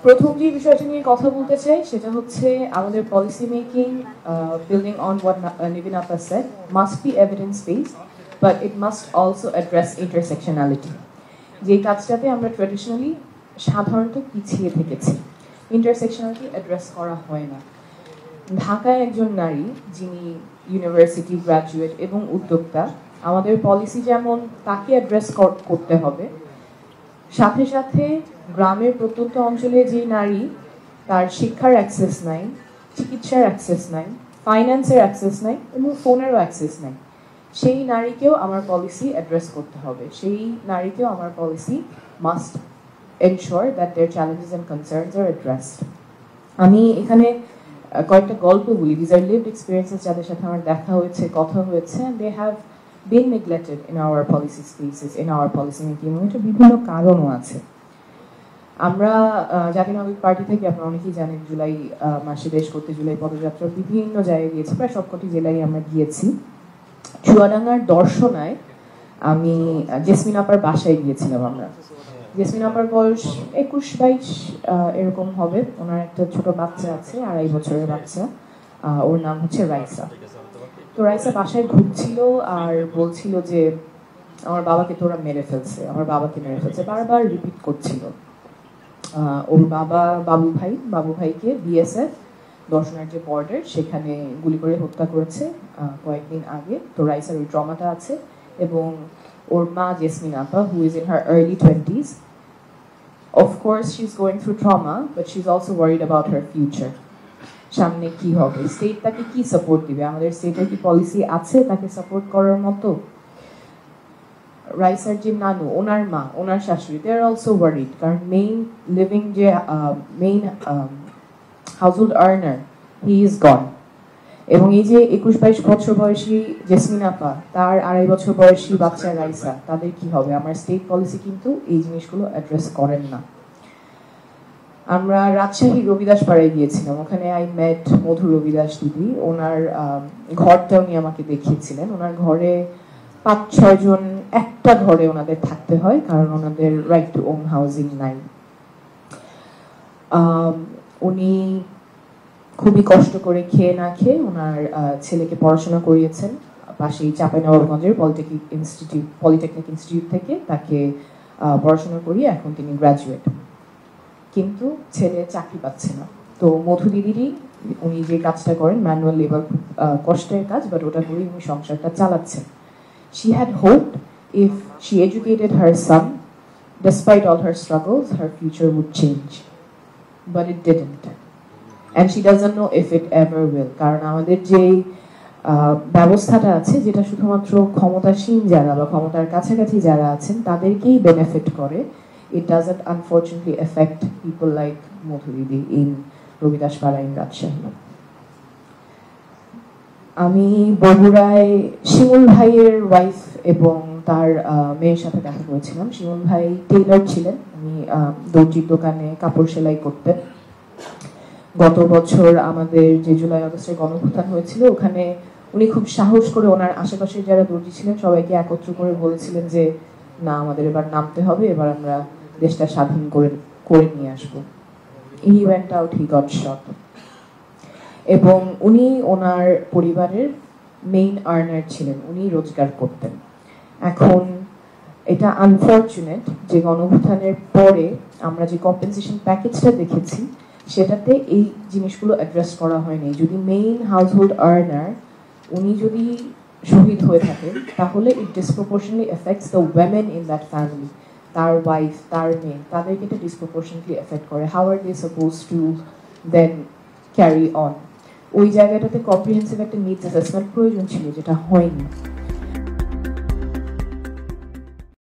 প্রথম যে বিষয়টা নিয়ে কথা বলতে চাই সেটা হচ্ছে আমাদের policy making building on what Nibin আপা said must be evidence based but it must also address intersectionality যে কাজটাতে আমরা ট্র্যাডিশনালি সাধারণত পিছিয়ে থেকেছি ইন্টারসেকশনালিটি অ্যাড্রেস করা হয় না ঢাকায় একজন নারী যিনি ইউনিভার্সিটি গ্র্যাজুয়েট এবং উদ্যোক্তা আমাদের পলিসি যেমন তাকে অ্যাড্রেস করতে হবে সাথে সাথে গ্রামের প্রত্যন্ত অঞ্চলে যে নারী তার শিক্ষার অ্যাক্সেস নাই চিকিৎসার অ্যাক্সেস নাই ফাইন্যান্সের অ্যাক্সেস নাই এবং ফোনেরও অ্যাক্সেস নাই সেই নারীকেও আমার পলিসি অ্যাড্রেস করতে হবে সেই নারীকেও আমার policy must ensure that their challenges and concerns are addressed আমি এখানে কয়েকটা গল্প বলি দিজ আর লিভড এক্সপিরিয়েন্সেস যাদের সাথে আমার দেখা হয়েছে কথা হয়েছে and they have been neglected in our policy spaces, in our policy making. এটা বিভিন্ন কারণও আছে আমরা জাতীয় নাগরিক পার্টি থেকে আপনারা অনেকেই জানেন জুলাই মাসে দেশ করতে জুলাই পদযাত্রা বিভিন্ন জায়গায় গিয়েছি প্রায় সবকটি জেলায় আমরা গিয়েছি চুয়াডাঙ্গার দর্শনায় আমি জেসমিন আপার বাসায় গিয়েছিলাম আমরা জেসমিন আপার বয়স 21-22 এরকম হবে ওনার একটা ছোট বাচ্চা আছে 2.5 বছরের বাচ্চা ওর নাম হচ্ছে রাইসা তো রাইসা বাসায় ঘুরছিল আর বলছিল যে আমার বাবাকে তোরা মেরে ফেলছে আমার বাবাকে মেরে ফেলছে বারবার রিপিট করছিল ওর বাবা বাবু ভাইকে বিএসএফ দর্শনার যে বর্ডার সেখানে গুলি করে হত্যা করেছে কয়েকদিন আগে তো রাইসার ওই ট্রমাটা আছে এবং ওর মা জেসমিন আপা who is in her early 20s of course she's going through trauma but she's also worried about her future সামনে কি হবে স্টেট তাকে কি সাপোর্ট দিবে আমাদের স্টেটের কি পলিসি আছে তাকে সাপোর্ট করার মতো রাইসার যে নানু ওনার মা ওনার শাশুড়ি দে আর অলসো ওয়ারিড কারণ মেইন লিভিং যে main household earner he is গন এবং এই যে 21-22 বছর বয়সী জেসমিন আপা তার 2.5 বছর বয়সী বাচ্চা রাইসা তাদের কি হবে আমার স্টেট পলিসি কিন্তু এই জিনিসগুলো অ্যাড্রেস করেন না আমরা রাজশাহী রবিদাস পাড়ায় গিয়েছিলাম ওখানে আই মেট মধু রবিদাস দিদি ওনার ঘরটা উনি আমাকে দেখিয়েছিলেন ওনার ঘরে 5-6 জন একটা ঘরে ওনাদের থাকতে হয় কারণ ওনাদের রাইট টু ওন হাউজিং নাই উনি খুবই কষ্ট করে খেয়ে না খেয়ে ওনার ছেলেকে পড়াশোনা করিয়েছেন পাশেই চাঁপাইনবাবগঞ্জের পলিটেকনিক ইনস্টিটিউট থেকে তাকে পড়াশোনা করিয়ে এখন তিনি গ্র্যাজুয়েট কিন্তু ছেলে চাকরি পাচ্ছে না তো মধু দিদিরই উনি যে কাজটা করেন ম্যানুয়াল লেবার কষ্টের কাজ বাট ওটা করেই উনি সংসারটা চালাচ্ছেন she had hoped if she educated her son despite all her struggles her future would change but it didn't and she doesn't know if it ever will কারণ আমাদের যে ব্যবস্থাটা আছে যেটা শুধুমাত্র ক্ষমতাসীন যারা বা ক্ষমতার কাছাকাছি যারা আছেন তাদেরকেই বেনিফিট করে it doesn't unfortunately affect people like Modhuridi in Robidas Para in Rajshahi. আমি বগুড়ায় শিমুল ভাইয়ের ওয়াইফ এবং তার মেয়ের সাথে দেখা করেছিলাম শিমুল ভাই টেইলার ছিলেন উনি দর্জির দোকানে কাপড় সেলাই করতেন গত বছর আমাদের যে জুলাই আগস্টের গণঅভ্যুত্থান হয়েছিল ওখানে উনি খুব সাহস করে ওনার আশেপাশের যারা দর্জি ছিলেন সবাইকে একত্র করে বলেছিলেন যে না আমাদের এবার নামতে হবে এবার আমরা দেশটা স্বাধীন করে নিয়ে আসবো he went out he got shot এবং উনি ওনার পরিবারের মেইন আর্নার ছিলেন উনি রোজগার করতেন এখন এটা আনফরচুনেট যে গণঅভ্যুত্থানের পরে আমরা যে কম্পেনসেশন প্যাকেজটা দেখেছি সেটাতে এই জিনিসগুলো অ্যাড্রেস করা হয়নি যদি মেইন হাউসহোল্ড আর্নার উনি যদি শহীদ হয়ে থাকেন তাহলে it disproportionately affects the women in that family তার ওয়াইফ তার মেয়ে তাদেরকে এটা ডিসপ্রপোর্শনালি এফেক্ট করে how are they supposed to then carry on ওই জায়গাটাতে কম্প্রিহেন্সিভ একটা নিডস অ্যাসেসমেন্ট প্রয়োজন ছিল যেটা হয়নি